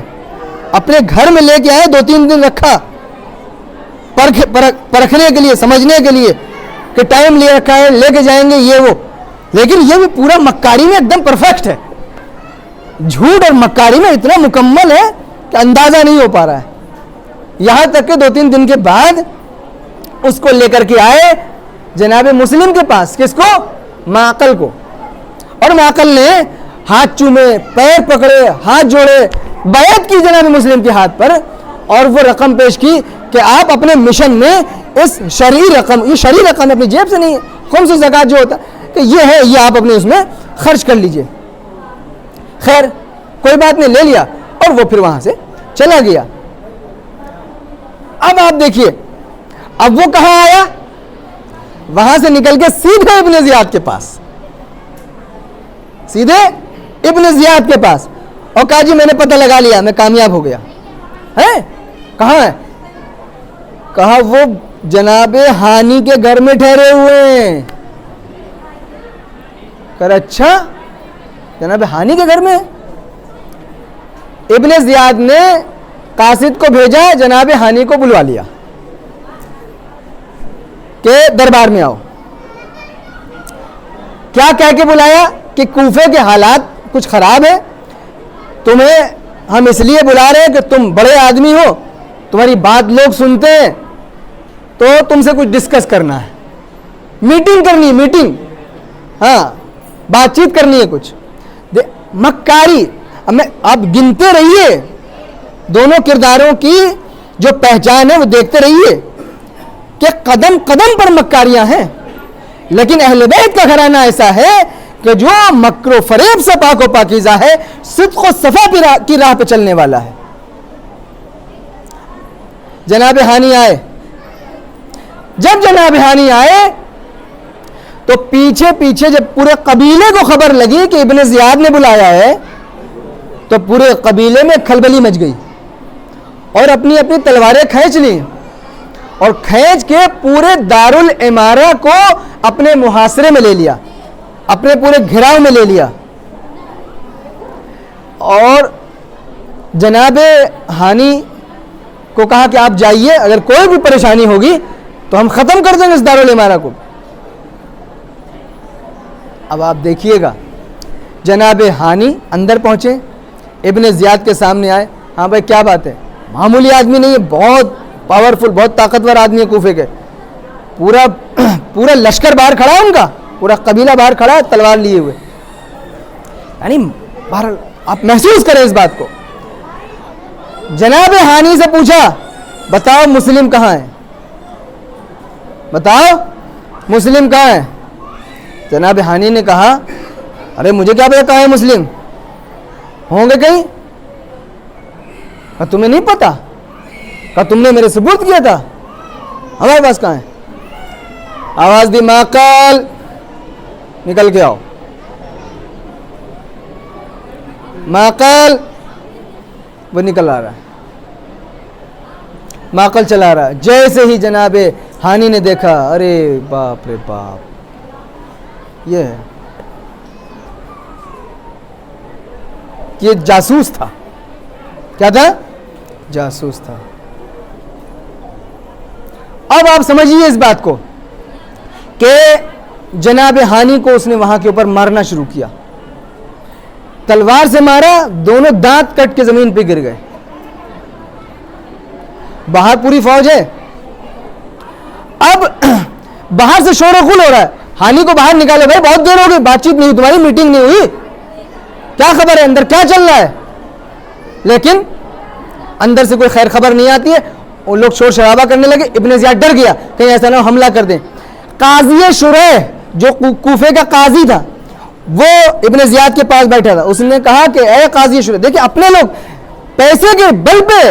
D: اپنے گھر میں لے کے آئے، 2-3 دن رکھا پرکھنے کے لیے، سمجھنے کے لیے کہ ٹائم لے رکھا ہے، لے کے جائیں گے یہ وہ، لیکن یہ بھی پورا مکاری میں ایک دم پرفیکٹ ہے، جھوٹ اور مکاری میں اتنا مکمل ہے کہ اندازہ نہیں ہو پا رہا ہے۔ یہاں تک کہ 2-3 دن کے بعد اس کو لے کر کے آئے جناب مسلم کے پاس، کس کو؟ معقل کو، اور معقل نے ہاتھ چومے، پیر پکڑے، ہاتھ جوڑے، بیعت کی جناب مسلم کے ہاتھ پر، اور وہ رقم پیش کی کہ آپ اپنے مشن میں اس شرعی رقم، یہ شرعی رقم اپنی جیب سے نہیں ہے، خمس زکوٰۃ جو ہوتا کہ یہ ہے، یہ آپ اپنے اس میں خرچ کر لیجئے۔ خیر کوئی بات نہیں، لے لیا، اور وہ پھر وہاں سے چلا گیا۔ اب آپ دیکھیے، اب وہ کہاں آیا؟ وہاں سے نکل کے سیدھے ابن زیاد کے پاس، سیدھے ابن زیاد کے پاس، اور کہا جی میں نے پتہ لگا لیا، میں کامیاب ہو گیا ہے۔ کہاں ہے؟ کہا وہ جناب ہانی کے گھر میں ٹھہرے ہوئے ہیں۔ کہا اچھا جناب ہانی کے گھر میں؟ ابن زیاد نے قاصد کو بھیجا، جناب ہانی کو بلوا لیا کہ دربار میں آؤ۔ کیا کہہ کے بلایا کہ کوفے کے حالات کچھ خراب ہے، تمہیں ہم اس لیے بلا رہے ہیں کہ تم بڑے آدمی ہو، تمہاری بات لوگ سنتے ہیں، تو تم سے کچھ ڈسکس کرنا ہے، میٹنگ کرنی، میٹنگ، ہاں بات چیت کرنی ہے کچھ۔ مکاری، اب گنتے رہیے دونوں کرداروں کی جو پہچان ہے، وہ دیکھتے رہیے کہ قدم قدم پر مکاریاں ہیں، لیکن اہل بیت کا گھرانہ ایسا ہے کہ جو مکر و فریب سے پاک و پاکیزہ ہے، صدق و صفا کی راہ پہ چلنے والا ہے۔ جناب ہانی آئے، جب جناب ہانی آئے تو پیچھے پیچھے جب پورے قبیلے کو خبر لگی کہ ابن زیاد نے بلایا ہے، تو پورے قبیلے میں کھلبلی مچ گئی، اور اپنی اپنی تلواریں کھینچ لی، اور کھینچ کے پورے دارالعمارہ کو اپنے محاصرے میں لے لیا، اپنے پورے گھیراؤ میں لے لیا، اور جناب ہانی کو کہا کہ آپ جائیے، اگر کوئی بھی پریشانی ہوگی تو ہم ختم کر دیں گے اس دارالعمارہ کو۔ اب آپ دیکھیے گا، جناب ہانی اندر پہنچے، ابن زیاد کے سامنے آئے، ہاں بھائی کیا بات ہے؟ معمولی آدمی نہیں ہے، بہت پاورفل، بہت طاقتور آدمی ہے کوفے کے، پورا لشکر باہر کھڑا ہے، ان کا پورا قبیلہ باہر کھڑا ہے تلوار لیے ہوئے، یعنی باہر آپ محسوس کریں اس بات کو۔ جناب ہانی سے پوچھا بتاؤ مسلم کہاں ہے، بتاؤ مسلم کہاں ہے؟ جناب ہانی نے کہا ارے مجھے کیا پتا کہاں ہے مسلم، ہوں گے کہیں؟ کہا تمہیں نہیں پتا؟ کہا تم نے میرے سپرد کیا تھا، ہمارے پاس کہاں ہے؟ آواز دی معقل نکل کے آؤ، معقل، وہ نکل آ رہا ہے، معقل چلا رہا ہے۔ جیسے ہی جناب ہانی نے دیکھا، ارے باپ رے باپ، یہ ہے، یہ جاسوس تھا۔ کیا تھا؟ جاسوس تھا۔ اب آپ سمجھیے اس بات کو کہ جناب ہانی کو اس نے وہاں کے اوپر مارنا شروع کیا، تلوار سے مارا, دونوں دانت کٹ کے زمین پہ گر گئے. باہر پوری فوج ہے. اب باہر سے شور و غل ہو رہا ہے, ہانی کو باہر نکالے, بھائی بہت دیر ہو گئی, بات چیت نہیں ہوئی, تمہاری میٹنگ نہیں ہوئی, کیا خبر ہے, اندر کیا چل رہا ہے. لیکن اندر سے کوئی خیر خبر نہیں آتی ہے. وہ لوگ شور شرابہ کرنے لگے. ابن زیاد ڈر گیا کہیں ایسا نہ ہو حملہ کر دیں. قاضی شریح جو کوفے کا قاضی تھا وہ ابن زیاد کے پاس بیٹھا تھا. اس نے کہا کہ اے قاضی شریح, دیکھیں اپنے لوگ پیسے کے بل پہ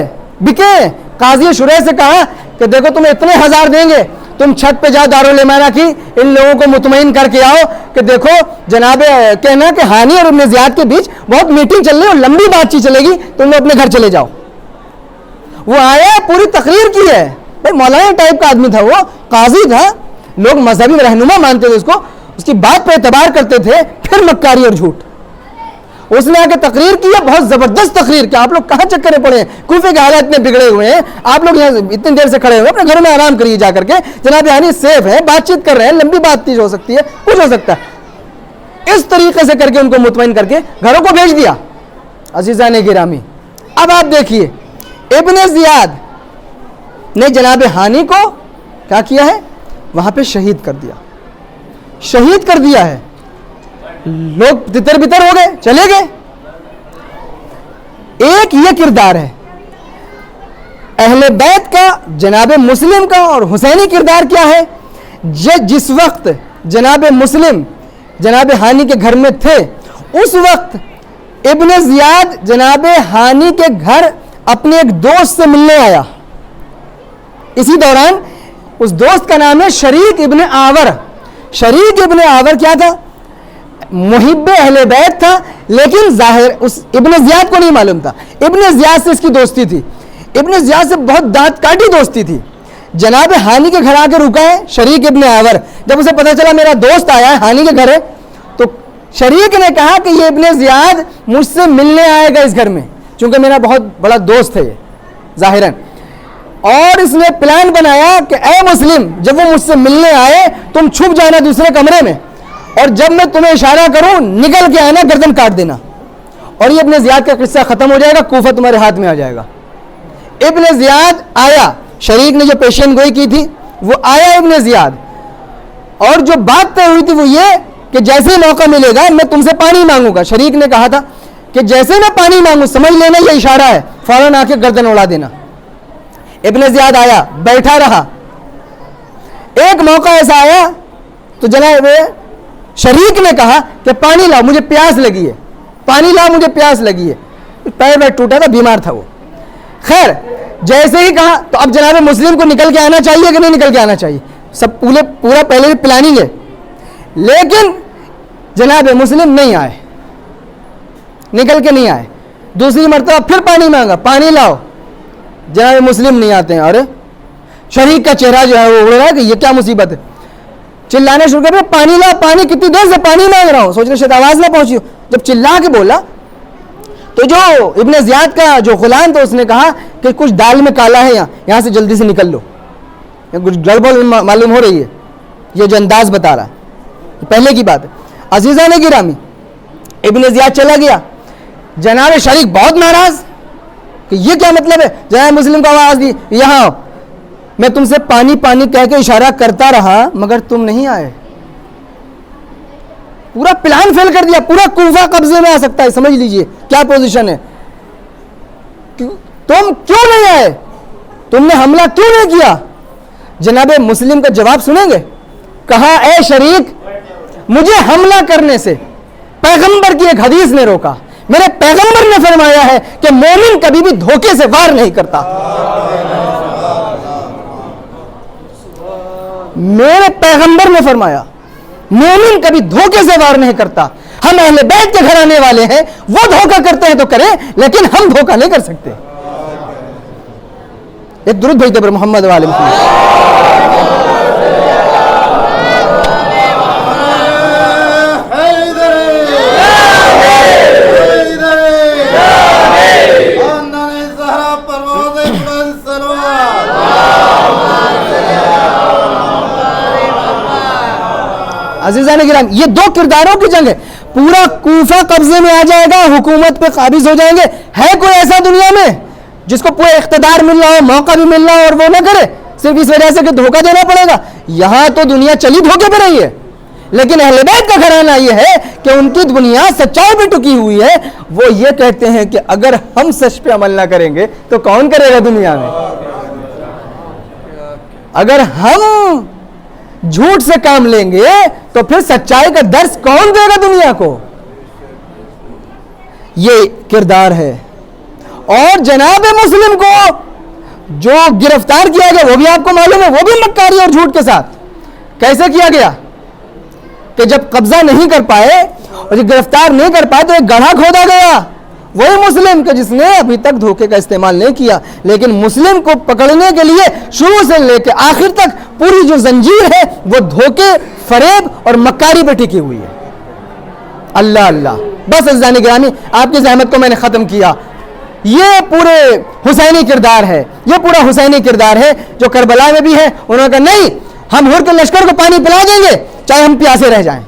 D: بکے. قاضی شریح سے کہا کہ دیکھو تمہیں اتنے ہزار دیں گے, تم چھت پہ جاؤ دارالعمارہ کی, ان لوگوں کو مطمئن کر کے آؤ کہ دیکھو جناب کہنا کہ ہانی اور ابن زیاد کے بیچ بہت میٹنگ چل رہی ہے اور لمبی بات چیت چلے گی, تم لوگ اپنے گھر چلے جاؤ. وہ آیا, پوری تقریر کی ہے. بھائی مولانا ٹائپ کا آدمی تھا, وہ قاضی تھا, لوگ مذہبی رہنما مانتے تھے اس کو, اس کی بات پہ اعتبار کرتے تھے. پھر مکاری اور جھوٹ. اس نے آ کے تقریر کی ہے, بہت زبردست تقریر, کہ آپ لوگ کہاں چکر میں پڑے ہیں, کوفے کے حالات اتنے بگڑے ہوئے ہیں, آپ لوگ یہاں اتنی دیر سے کھڑے ہوئے, اپنے گھر میں آرام کریے جا کر کے, جناب ہانی سیف ہے, بات چیت کر رہے ہیں, لمبی بات چیت ہو سکتی ہے, کچھ ہو سکتا ہے. اس طریقے سے کر کے ان کو مطمئن کر کے گھروں کو بھیج دیا. عزیزان گرامی, اب آپ دیکھیے ابن زیاد نے جناب ہانی کو کیا کیا ہے, وہاں پہ شہید کر دیا. شہید کر دیا ہے. لوگ تتر بتر ہو گئے, چلے گئے. ایک یہ کردار ہے اہل بیت کا, جناب مسلم کا. اور حسینی کردار کیا ہے, جس وقت جناب مسلم جناب ہانی کے گھر میں تھے, اس وقت ابن زیاد جناب ہانی کے گھر اپنے ایک دوست سے ملنے آیا. اسی دوران اس دوست کا نام ہے شریک ابن آور. شریک ابن آور کیا تھا, محب اہل بیت تھا, لیکن ظاہر اس ابن زیاد کو نہیں معلوم تھا. ابن زیاد سے اس کی دوستی تھی, ابن زیاد سے بہت دانت کاٹی دوستی تھی. جناب ہانی کے گھر آ کے رکا ہے شریک ابن آور. جب اسے پتہ چلا میرا دوست آیا ہے, ہانی کے گھر ہے, تو شریک نے کہا کہ یہ ابن زیاد مجھ سے ملنے آئے گا اس گھر میں, چونکہ میرا بہت بڑا دوست ہے یہ ظاہراً. اور اس نے پلان بنایا کہ اے مسلم, جب وہ مجھ سے ملنے آئے تم چھپ جانا دوسرے کمرے میں, اور جب میں تمہیں اشارہ کروں نکل کے آنا, گردن کاٹ دینا. اور یہ ابن زیاد کا قصہ ختم ہو جائے گا, کوفہ تمہارے ہاتھ میں آ جائے گا. ابن زیاد آیا, شریک نے جو پیشین گوئی کی تھی وہ آیا ابن زیاد, اور جو بات طے ہوئی تھی وہ یہ کہ جیسے موقع ملے گا میں تم سے پانی مانگوں گا. شریک نے کہا تھا کہ جیسے میں پانی مانگوں سمجھ لینا یہ اشارہ ہے, فوراً آ کے گردن اڑا دینا. ابن زیاد آیا, بیٹھا رہا. ایک موقع ایسا آیا تو جناب شریک نے کہا کہ پانی لاؤ, مجھے پیاس لگی ہے, پانی لاؤ, مجھے پیاس لگی ہے. پیر ویر ٹوٹا تھا, بیمار تھا وہ. خیر جیسے ہی کہا تو اب جناب مسلم کو نکل کے آنا چاہیے کہ نہیں نکل کے آنا چاہیے, سب پورا پہلے پلاننگ ہے. لیکن جناب مسلم نہیں آئے, نکل کے نہیں آئے. دوسری مرتبہ پھر پانی مانگا, پانی لاؤ, جناب مسلم نہیں آتے ہیں. ارے شریک کا چہرہ جو ہے وہ اڑ رہا ہے کہ یہ کیا مصیبت ہے. چلانے شروع کر رہے, پانی لا, پانی, کتنی دیر سے پانی مانگ رہا ہوں. سوچ رہے شاید آواز نہ پہنچی ہو. جب چلا کے بولا تو جو ابن زیاد کا جو غلام تھا اس نے کہا کہ کچھ دال میں کالا ہے, یہاں سے جلدی سے نکل لو, کچھ گڑبڑ معلوم ہو رہی ہے. یہ جو انداز بتا رہا ہے پہلے کی بات ہے. عزیزان گرامی, ابن زیاد چلا گیا. جناب شریک بہت ناراض کہ یہ کیا مطلب ہے. جناب مسلم کو آواز دی, یہاں آؤ. میں تم سے پانی پانی کہہ کے اشارہ کرتا رہا مگر تم نہیں آئے. پورا پلان فیل کر دیا, پورا کوفہ قبضے میں آ سکتا ہے. سمجھ لیجئے کیا پوزیشن ہے. تم کیوں نہیں آئے, تم نے حملہ کیوں نہیں کیا. جناب مسلم کا جواب سنیں گے. کہا اے شریک, مجھے حملہ کرنے سے پیغمبر کی ایک حدیث نے روکا. میرے پیغمبر نے فرمایا ہے کہ مومن کبھی بھی دھوکے سے وار نہیں کرتا. میرے پیغمبر نے فرمایا مومن کبھی دھوکے سے وار نہیں کرتا. ہم اہل بیت کے گھرانے والے ہیں, وہ دھوکہ کرتے ہیں تو کریں, لیکن ہم دھوکہ نہیں کر سکتے. ایک درود بھیجتے پر محمد و آل محمد. عزیزان کرام, یہ دو کرداروں کی جنگ ہے. پورا کوفہ قبضے میں آ جائے گا, حکومت پہ قابض ہو جائیں گے. ہے کوئی ایسا دنیا میں جس کو پورا اقتدار مل رہا ہو, موقع بھی مل رہا ہو اور وہ نہ کرے, صرف اس وجہ سے کہ دھوکہ دینا پڑے گا؟ یہاں تو دنیا چلی دھوکے پہ رہی ہے, لیکن اہل بیت کا گھرانہ یہ ہے کہ ان کی بنیاد سچائی پہ ٹکی ہوئی ہے. وہ یہ کہتے ہیں کہ اگر ہم سچ پہ عمل نہ کریں گے تو کون کرے گا دنیا میں؟ اگر ہم جھوٹ سے کام لیں گے تو پھر سچائی کا درس کون دے گا دنیا کو؟ یہ کردار ہے. اور جناب مسلم کو جو گرفتار کیا گیا وہ بھی آپ کو معلوم ہے, وہ بھی مکاری اور جھوٹ کے ساتھ. کیسے کیا گیا کہ جب قبضہ نہیں کر پائے اور جب گرفتار نہیں کر پائے تو ایک گڑھا کھودا گیا, وہی مسلم کہ جس نے ابھی تک دھوکے کا استعمال نہیں کیا, لیکن مسلم کو پکڑنے کے لیے شروع سے لے کے آخر تک پوری جو زنجیر ہے وہ دھوکے, فریب اور مکاری پہ ٹکی ہوئی ہے. اللہ اللہ. بس عزیزان گرامی, آپ کی زحمت کو میں نے ختم کیا. یہ پورے حسینی کردار ہے, یہ پورا حسینی کردار ہے جو کربلا میں بھی ہے. انہوں نے کہا نہیں, ہم ہر کے لشکر کو پانی پلا دیں گے چاہے ہم پیاسے رہ جائیں.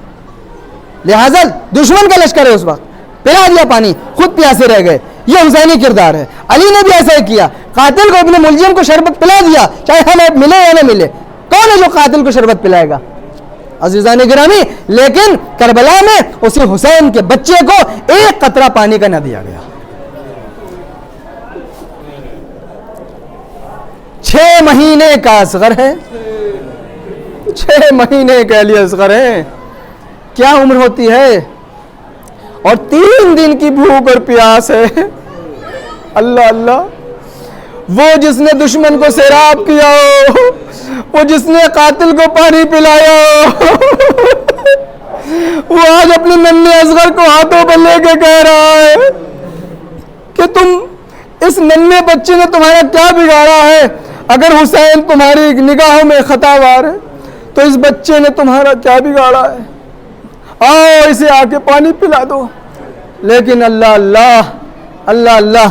D: لہذا دشمن کا لشکر ہے اس وقت, پلا دیا پانی, خود پیاسے رہ گئے. یہ حسینی کردار ہے. علی نے بھی ایسا ہی کیا, قاتل کو اپنے ملزم کو شربت پلا دیا چاہے ہمیں ملے یا نہ ملے. کون ہے جو قاتل کو شربت پلائے گا عزیزان گرامی؟ لیکن کربلا میں اسی حسین کے بچے کو ایک قطرہ پانی کا نہ دیا گیا. 6 مہینے کا اصغر ہے, 6 مہینے کے علی اصغر ہے. کیا عمر ہوتی ہے, اور 3 دن کی بھوک اور پیاس ہے. اللہ اللہ. وہ جس نے دشمن کو سیراب کیا ہو, وہ جس نے قاتل کو پانی پلایا ہو, وہ آج اپنے ننھے اصغر کو ہاتھوں پر لے کے کہہ رہا ہے کہ تم, اس ننھے بچے نے تمہارا کیا بگاڑا ہے؟ اگر حسین تمہاری نگاہوں میں خطا وار ہے تو اس بچے نے تمہارا کیا بگاڑا ہے؟ آؤ اسے آ کے پانی پلا دو. لیکن اللہ اللہ, اللہ اللہ,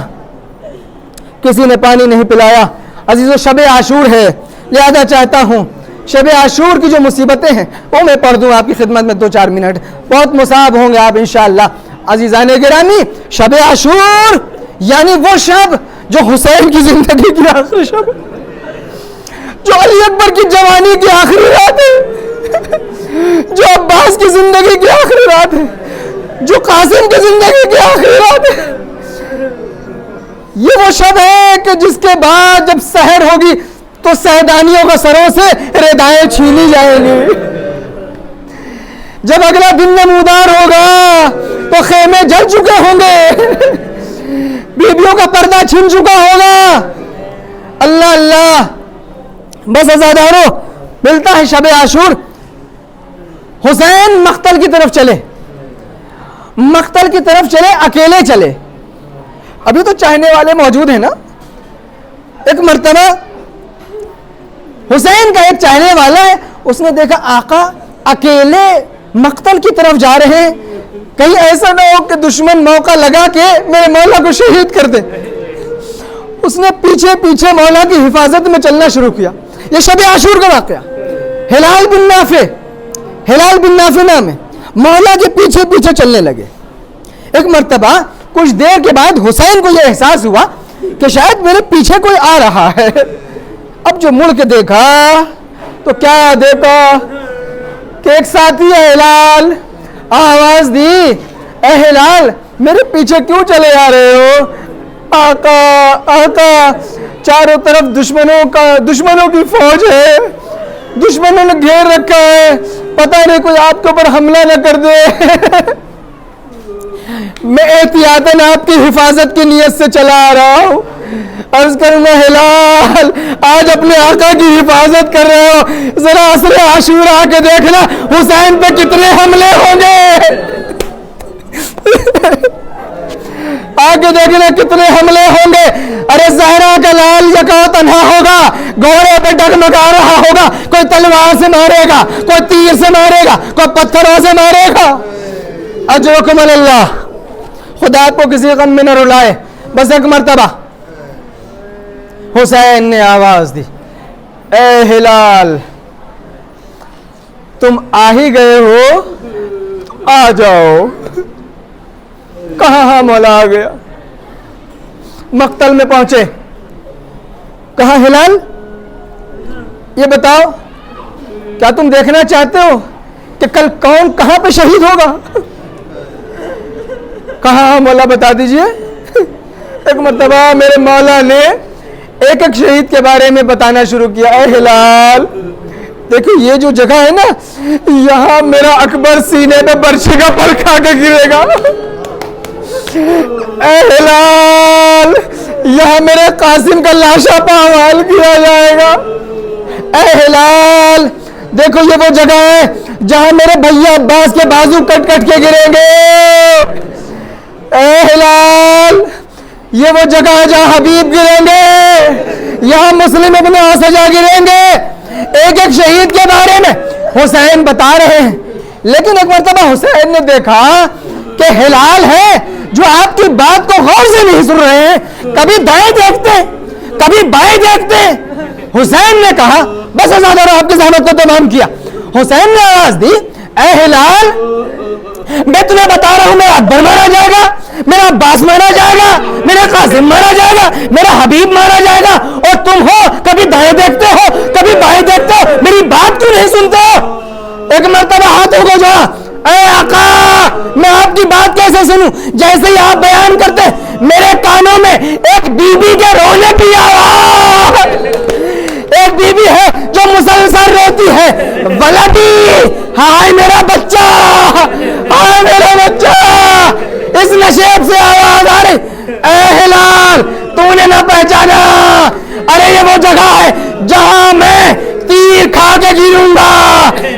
D: کسی نے پانی نہیں پلایا. عزیزو, شب عاشور ہے, لہذا چاہتا ہوں شب عاشور کی جو مصیبتیں ہیں وہ میں پڑھ دوں آپ کی خدمت میں 2-4 منٹ. بہت مصاب ہوں گے آپ انشاءاللہ. عزیزان گرامی, شب عاشور یعنی وہ شب جو حسین کی زندگی کی آخری شب, جو علی اکبر کی جوانی کی آخری رات ہے, جو عباس کی زندگی کی آخری رات ہے, جو قاسم کی زندگی کی آخری رات ہے. یہ وہ شب ہے کہ جس کے بعد جب سحر ہوگی تو سہدانیوں کا سروں سے ردائیں چھینی جائیں گی. جب اگلا دن نمودار ہوگا تو خیمے جل چکے ہوں گے, بیبیوں کا پردہ چھن چکا ہوگا. اللہ اللہ. بس عزادارو, ملتا ہے شب عاشور. حسین مقتل کی طرف چلے, مقتل کی طرف چلے, اکیلے چلے. ابھی تو چاہنے والے موجود ہیں نا. ایک مرتبہ حسین کا ایک چاہنے والا ہے, اس نے دیکھا آقا اکیلے مقتل کی طرف جا رہے ہیں, کہیں ایسا نہ ہو کہ دشمن موقع لگا کے میرے مولا کو شہید کر دے. اس نے پیچھے پیچھے مولا کی حفاظت میں چلنا شروع کیا. یہ شب عاشور کا واقعہ. ہلال بن نافع, ہلال بن نافع نام ہے, مولا کے پیچھے پیچھے چلنے لگے. ایک مرتبہ کچھ دیر کے بعد حسین کو یہ احساس ہوا کہ شاید میرے پیچھے کوئی آ رہا ہے. اب جو مڑ کے دیکھا تو کیا دیکھا کہ ایک ساتھی ہے ہلال, آواز دی, اے ہلال میرے پیچھے کیوں چلے آ رہے ہو؟ آقا آقا, چاروں طرف دشمنوں کی فوج ہے, دشمنوں نے گھیر رکھا ہے, پتہ نہیں کوئی آپ کے اوپر حملہ نہ کر دے. میں احتیاطاً آپ کی حفاظت کی نیت سے چلا آ رہا ہوں. عرض کرنا ہلال, آج اپنے آقا کی حفاظت کر رہے ہو, ذرا عصر عاشور آ کے دیکھنا حسین پہ کتنے حملے ہوں گے. آ کے دیکھنا کتنے حملے ہوں گے. ارے زہرا کا لال یکا تنہا ہوگا, گھوڑے پہ ڈگمگا رہا ہوگا, کوئی تلوار سے مارے گا, کوئی تیر سے مارے گا, کوئی پتھروں سے مارے گا. اجرکم اللہ, خدا کو کسی غم میں نہ رلائے. بس ایک مرتبہ حسین نے آواز دی, اے ہلال تم آ ہی گئے ہو, آ جاؤ. کہاں ہاں مولا آ گیا. مقتل میں پہنچے. کہا ہلال یہ بتاؤ کیا تم دیکھنا چاہتے ہو کہ کل کون کہاں پہ شہید ہوگا؟ کہا ہاں مولا بتا دیجئے. ایک مرتبہ میرے مولا نے ایک ایک شہید کے بارے میں بتانا شروع کیا. اے ہلال دیکھو یہ جو جگہ ہے نا یہاں میرا اکبر سینے پہ برچھی کا پھل کھا کے گرے گا. اے ہلال یہاں میرے قاسم کا لاشا پامال کیا جائے گا. اے ہلال دیکھو یہ وہ جگہ ہے جہاں میرے بھیا عباس کے بازو کٹ کٹ کے گریں گے. اے ہلال یہ وہ جگہ ہے جہاں حبیب گریں گے, یہاں مسلم ابن اسجع گریں گے. ایک ایک شہید کے بارے میں حسین بتا رہے ہیں. لیکن ایک مرتبہ حسین نے دیکھا کہ ہلال ہے جو آپ کی بات کو غور سے نہیں سن رہے ہیں, کبھی دائیں دیکھتے کبھی بائیں دیکھتے. حسین نے کہا بس آزاد اور آپ کی زحمت کو تمام کیا. حسین نے آواز دی اے ہلال میں تمہیں بتا رہا ہوں میرا اکبر مارا جائے گا, میرا عباس مارا جائے گا, میرا قاسم مارا جائے گا, میرا حبیب مارا جائے گا, اور تم ہو کبھی دائیں دیکھتے ہو کبھی بائیں دیکھتے ہو, میری بات کیوں نہیں سنتے ہو؟ ایک مرتبہ ہاتھوں کو جوڑا. اے آقا میں آپ کی بات کیسے سنوں؟ جیسے ہی آپ بیان کرتے میرے کانوں میں ایک بی بی کے رونے کی آواز. ایک بی بی ہے جو مسلسل روتی ہے, ولدی ہائے میرا بچہ, ہائے میرا بچہ. اس نشیب سے آواز آ رہی اے ہلال تو نے نہ پہچانا, ارے یہ وہ جگہ ہے جہاں میں تیر کھا کے گروں گا.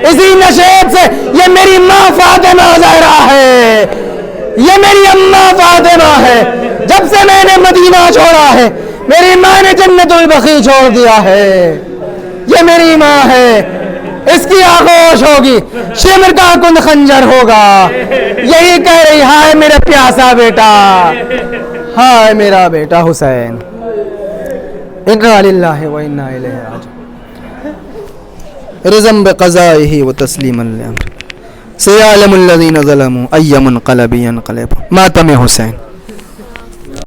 D: اسی نشیب سے یہ میری ماں فاطمہ زہرا ہے, یہ میری اماں فاطمہ ہے. جب سے میں نے مدینہ چھوڑا ہے میری ماں نے جنت البقیع چھوڑ دیا ہے. یہ میری ماں ہے, اس کی آغوش ہوگی, شمر کا کند خنجر ہوگا. یہی کہہ رہی ہائے میرا پیاسا بیٹا, ہائے میرا بیٹا حسین. انا للہ و انا الیہ راجعون. رضا بقضائه وتسلیما لامره سيعلم الذين ظلموا اي منقلب ينقلبون. ماتم حسین.